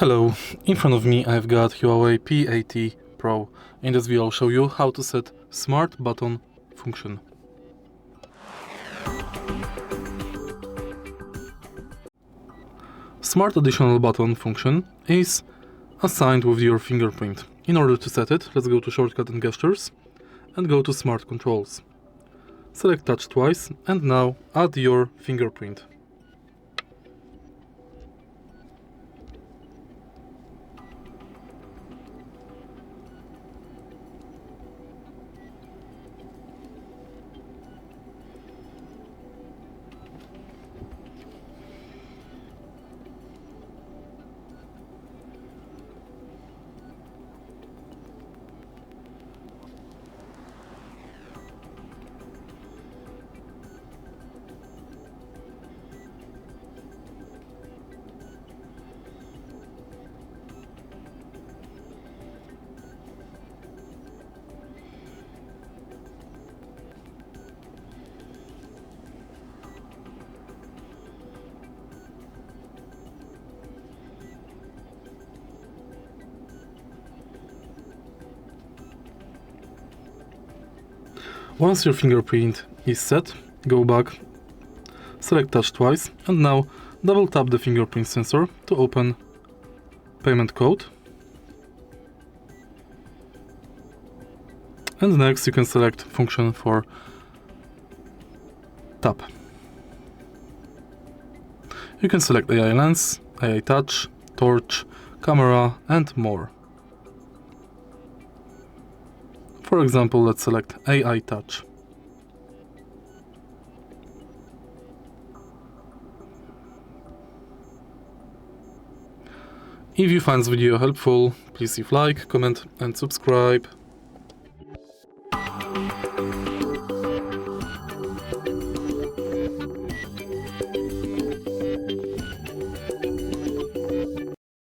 Hello, in front of me I've got HUAWEI P80 Pro. In this video I'll show you how to set smart button function. Smart additional button function is assigned with your fingerprint. In order to set it, let's go to shortcut and gestures and go to smart controls. Select touch twice and now add your fingerprint. Once your fingerprint is set, go back, select touch twice and now double tap the fingerprint sensor to open payment code. And next you can select function for tap. You can select AI lens, AI touch, torch, camera and more. For example, let's select AI touch. If you find this video helpful, please leave like, comment and subscribe.